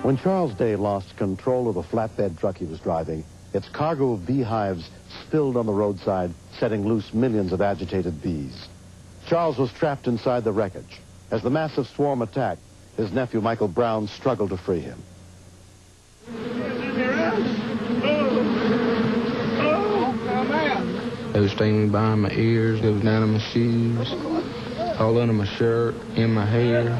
When Charles Day lost control of the flatbed truck he was driving, its cargo of beehives spilled on the roadside, setting loose millions of agitated bees. Charles was trapped inside the wreckage. As the massive swarm attacked, his nephew Michael Brown struggled to free him. It was stinging behind my ears, it was down in my shoes, all under my shirt, in my hair.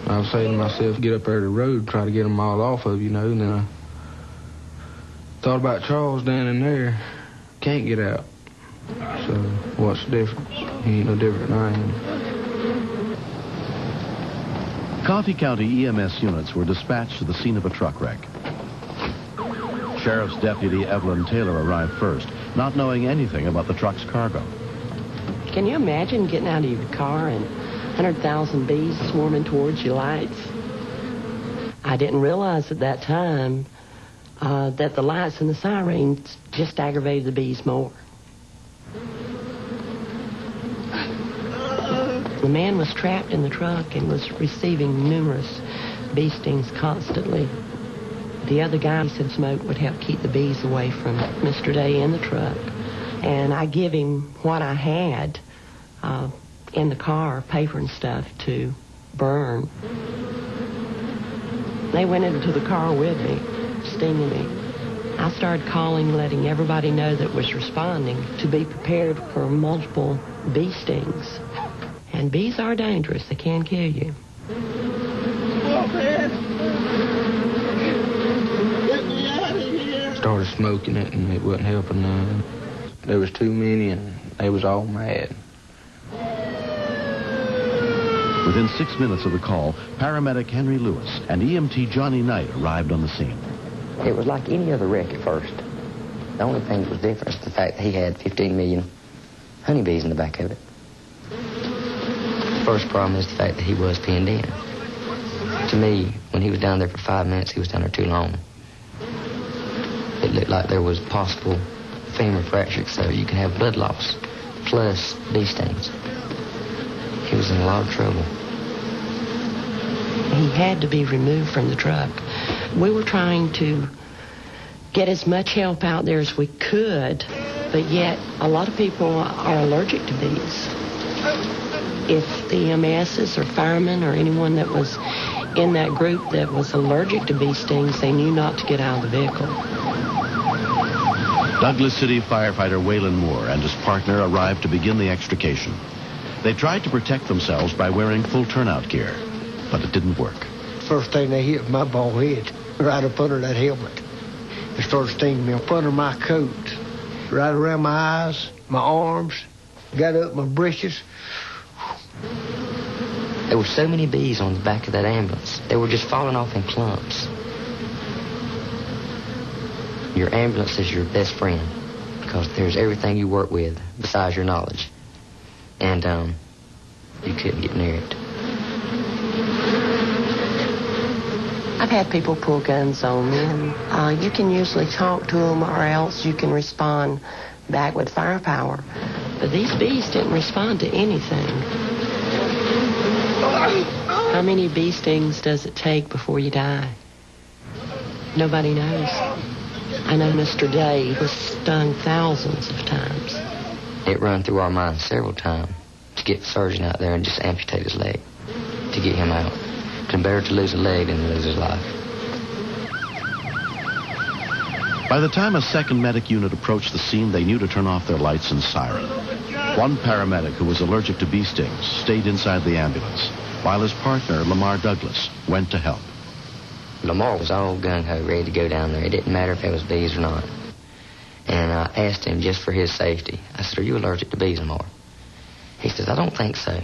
I was saying to myself, get up there to the road, try to get them all off of you, and then I thought about Charles down in there, can't get out. So what's the difference? He ain't no different than I am. Coffee County EMS units were dispatched to the scene of a truck wreck. Sheriff's Deputy Evelyn Taylor arrived first, not knowing anything about the truck's cargo. Can you imagine getting out of your car and 100,000 bees swarming towards your lights? I didn't realize at that time that the lights and the sirens just aggravated the bees more. The man was trapped in the truck and was receiving numerous bee stings constantly. The other guy said smoke would help keep the bees away from Mr. Day in the truck. And I give him what I had in the car, paper and stuff, to burn. They went into the car with me, stinging me. I started calling, letting everybody know that was responding to be prepared for multiple bee stings. And bees are dangerous. They can kill you. Started smoking it, and it wasn't helping none. There was too many, and they was all mad. Within 6 minutes of the call, paramedic Henry Lewis and EMT Johnny Knight arrived on the scene. It was like any other wreck at first. The only thing that was different is the fact that he had 15 million honeybees in the back of it. The first problem is the fact that he was pinned in. To me, when he was down there for 5 minutes, he was down there too long. It looked like there was possible femur fracture, so you could have blood loss, plus bee stings. He was in a lot of trouble. He had to be removed from the truck. We were trying to get as much help out there as we could, but yet a lot of people are allergic to bees. If the EMSs or firemen or anyone that was in that group that was allergic to bee stings, they knew not to get out of the vehicle. Douglas City firefighter Waylon Moore and his partner arrived to begin the extrication. They tried to protect themselves by wearing full turnout gear, but it didn't work. First thing they hit was my bald head, right up under that helmet. They started stinging me up under my coat, right around my eyes, my arms, got up my britches. There were so many bees on the back of that ambulance. They were just falling off in clumps. Your ambulance is your best friend because there's everything you work with besides your knowledge. And you couldn't get near it. I've had people pull guns on me, and you can usually talk to them or else you can respond back with firepower. But these bees didn't respond to anything. How many bee stings does it take before you die? Nobody knows. I know Mr. Day was stung thousands of times. It ran through our minds several times to get the surgeon out there and just amputate his leg to get him out. It's better to lose a leg than to lose his life. By the time a second medic unit approached the scene, they knew to turn off their lights and siren. One paramedic who was allergic to bee stings stayed inside the ambulance, while his partner, Lamar Douglas, went to help. Lamar was all gung-ho, ready to go down there. It didn't matter if it was bees or not. And I asked him just for his safety. I said, "Are you allergic to bees, Lamar?" He says, "I don't think so."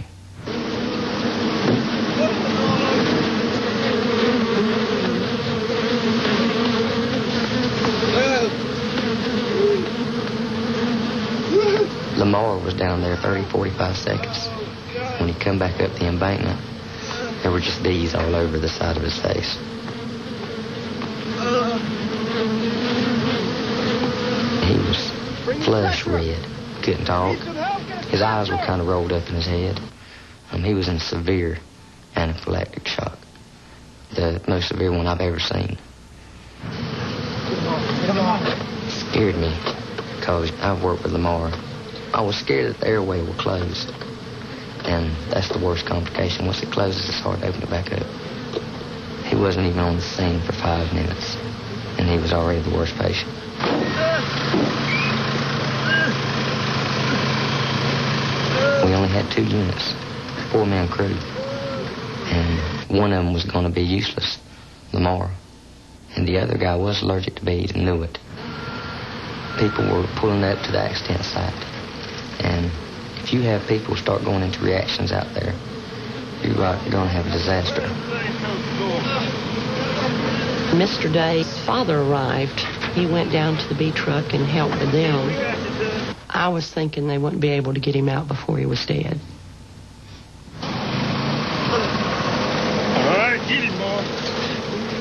Lamar was down there 30, 45 seconds. When he come back up the embankment, there were just bees all over the side of his face. He was flush red, couldn't talk. His eyes were kind of rolled up in his head. He was in severe anaphylactic shock. the most severe one I've ever seen. Scared me because I've worked with Lamar. I was scared that the airway will close, and that's the worst complication. Once it closes, it's hard to open it back up. He wasn't even on the scene for 5 minutes, and he was already the worst patient. We only had 2 units, 4-man crew, and one of them was going to be useless, Lamar, and the other guy was allergic to bees and knew it. People were pulling up to the accident site, and if you have people start going into reactions out there, you're going to have a disaster. Mr. Day's father arrived. He went down to the bee truck and helped with them. I was thinking they wouldn't be able to get him out before he was dead.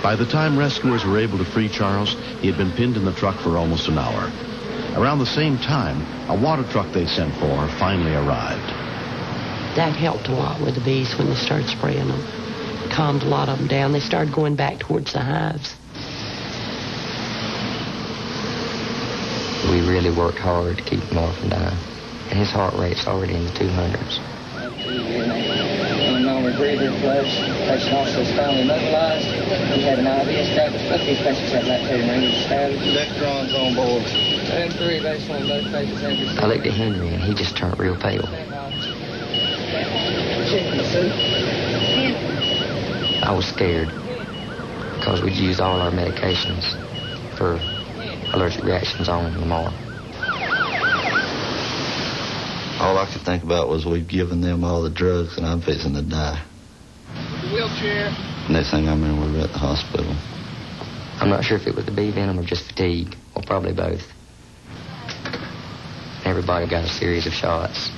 By the time rescuers were able to free Charles, he had been pinned in the truck for almost an hour. Around the same time, a water truck they sent for finally arrived. That helped a lot with the bees when they started spraying them. Calmed a lot of them down. They started going back towards the hives. We really worked hard to keep Lamar from dying, and his heart rate's already in the 200s. Normal breathing flush. Patient also is finally immobilized. We have an IV established. Both these patients have lactating range established. Dextron's on board. And 3 baseline both patients. I looked at Henry, and he just turned real pale. I was scared because we'd used all our medications for allergic reactions on Lamar. All I could think about was we've given them all the drugs and I'm fixing to die. Wheelchair. Next thing I remember, we were at the hospital. I'm not sure if it was the bee venom or just fatigue, or probably both. Everybody got a series of shots,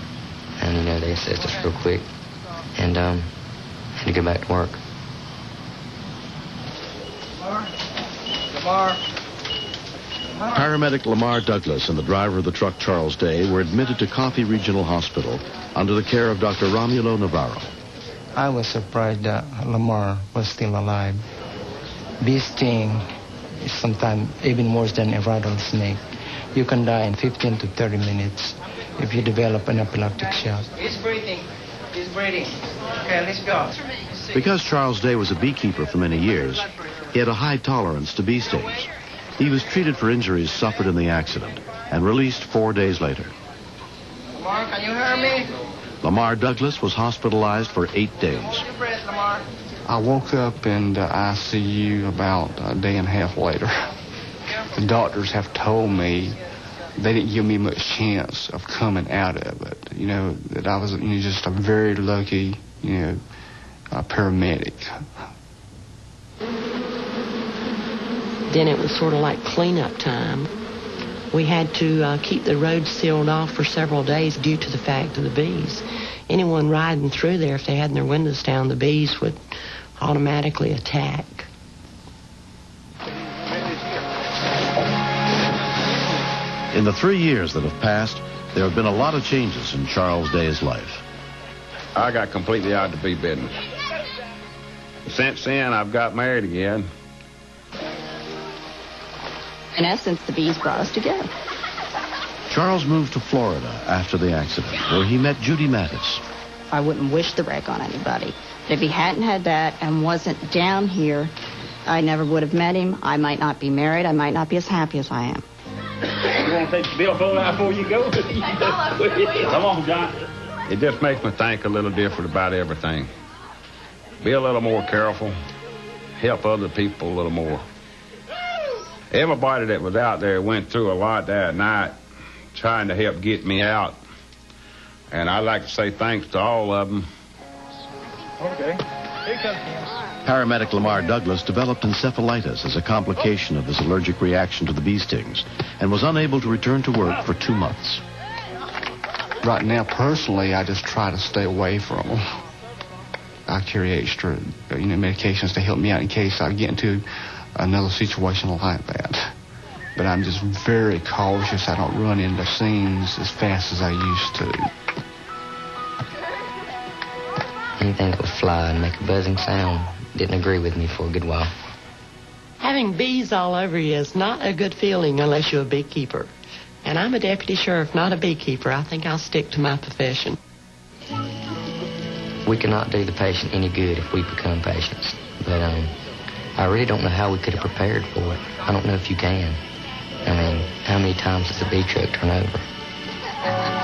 and they assessed us real quick, and had to go back to work. Lamar. Paramedic Lamar Douglas and the driver of the truck, Charles Day, were admitted to Coffee Regional Hospital under the care of Dr. Romulo Navarro. I was surprised that Lamar was still alive. Bee sting is sometimes even worse than a rattlesnake. You can die in 15 to 30 minutes if you develop an epileptic shock. He's breathing. He's breathing. Okay, let's go. Because Charles Day was a beekeeper for many years, he had a high tolerance to bee stings. He was treated for injuries suffered in the accident and released 4 days later. Lamar, can you hear me? Lamar Douglas was hospitalized for 8 days. Hold your breath, Lamar. I woke up in the ICU about a day and a half later. The doctors have told me they didn't give me much chance of coming out of it. That I was just a very lucky, paramedic. Then it was sort of like cleanup time. We had to keep the roads sealed off for several days due to the fact of the bees. Anyone riding through there, if they had their windows down, the bees would automatically attack. In the 3 years that have passed, there have been a lot of changes in Charles Day's life. I got completely out of the bee business. Since then, I've got married again. In essence, the bees brought us together. Charles moved to Florida after the accident, where he met Judy Mattis. I wouldn't wish the wreck on anybody. But if he hadn't had that and wasn't down here, I never would have met him. I might not be married. I might not be as happy as I am. You want to take the billfold out before you go? Come on, John. It just makes me think a little different about everything. Be a little more careful. Help other people a little more. Everybody that was out there went through a lot that night trying to help get me out. And I'd like to say thanks to all of them. Okay. Here comes Paramedic Lamar Douglas developed encephalitis as a complication of his allergic reaction to the bee stings and was unable to return to work for 2 months. Right now, personally, I just try to stay away from them. I carry extra, medications to help me out in case I get into another situation like that. But I'm just very cautious. I don't run into scenes as fast as I used to. Anything that would fly and make a buzzing sound, didn't agree with me for a good while. Having bees all over you is not a good feeling unless you're a beekeeper. And I'm a deputy sheriff, not a beekeeper. I think I'll stick to my profession. We cannot do the patient any good if we become patients. But I really don't know how we could have prepared for it. I don't know if you can. I mean, how many times does a bee truck turn over?